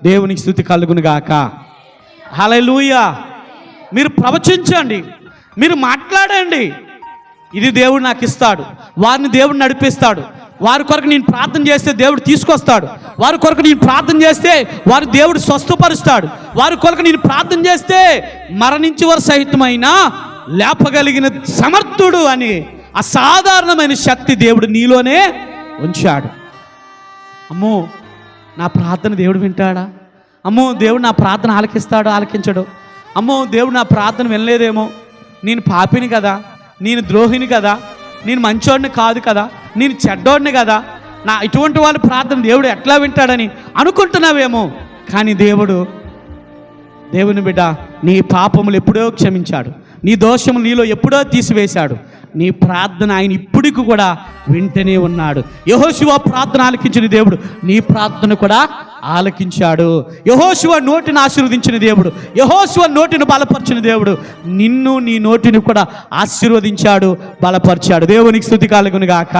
దేవునికి స్తుతి కలుగును గాక. హల్లెలూయా. మీరు ప్రవచించండి, మీరు మాట్లాడండి. ఇది దేవుడు నాకు ఇస్తాడు, వారిని దేవుడు నడిపిస్తాడు. వారి కొరకు నేను ప్రార్థన చేస్తే దేవుడు తీసుకొస్తాడు. వారి కొరకు నేను ప్రార్థన చేస్తే వారి దేవుడు స్వస్థపరుస్తాడు. వారి కొరకు నేను ప్రార్థన చేస్తే మరణించేవారు సహితమైన లేపగలిగిన సమర్థుడు అని అసాధారణమైన శక్తి దేవుడు నీలోనే ఉంచాడు. అమ్మో, నా ప్రార్థన దేవుడు వింటాడా? అమ్మో, దేవుడు నా ప్రార్థన ఆలకిస్తాడో ఆలకించడు? అమ్మో, దేవుడు నా ప్రార్థన వినలేదేమో, నేను పాపిని కదా, నేను ద్రోహిని కదా, నేను మంచోడిని కాదు కదా, నేను చెడ్డోడిని కదా, నా ఇటువంటి వాళ్ళ ప్రార్థన దేవుడు ఎట్లా వింటాడని అనుకుంటున్నావేమో. కానీ దేవుని బిడ్డ, నీ పాపములు ఎప్పుడో క్షమించాడు, నీ దోషములు నీలో ఎప్పుడో తీసివేశాడు. నీ ప్రార్థన ఆయన ఇప్పటికి కూడా వింటనే ఉన్నాడు. యెహోషువ ప్రార్థన ఆలకించిన దేవుడు నీ ప్రార్థన కూడా ఆలకించాడు. యెహోషువ నోటిని ఆశీర్వదించిన దేవుడు, యెహోషువ నోటిని బలపరిచిన దేవుడు నిన్ను, నీ నోటిని కూడా ఆశీర్వదించాడు, బలపరిచాడు. దేవునికి స్తుతి కలుగును గాక.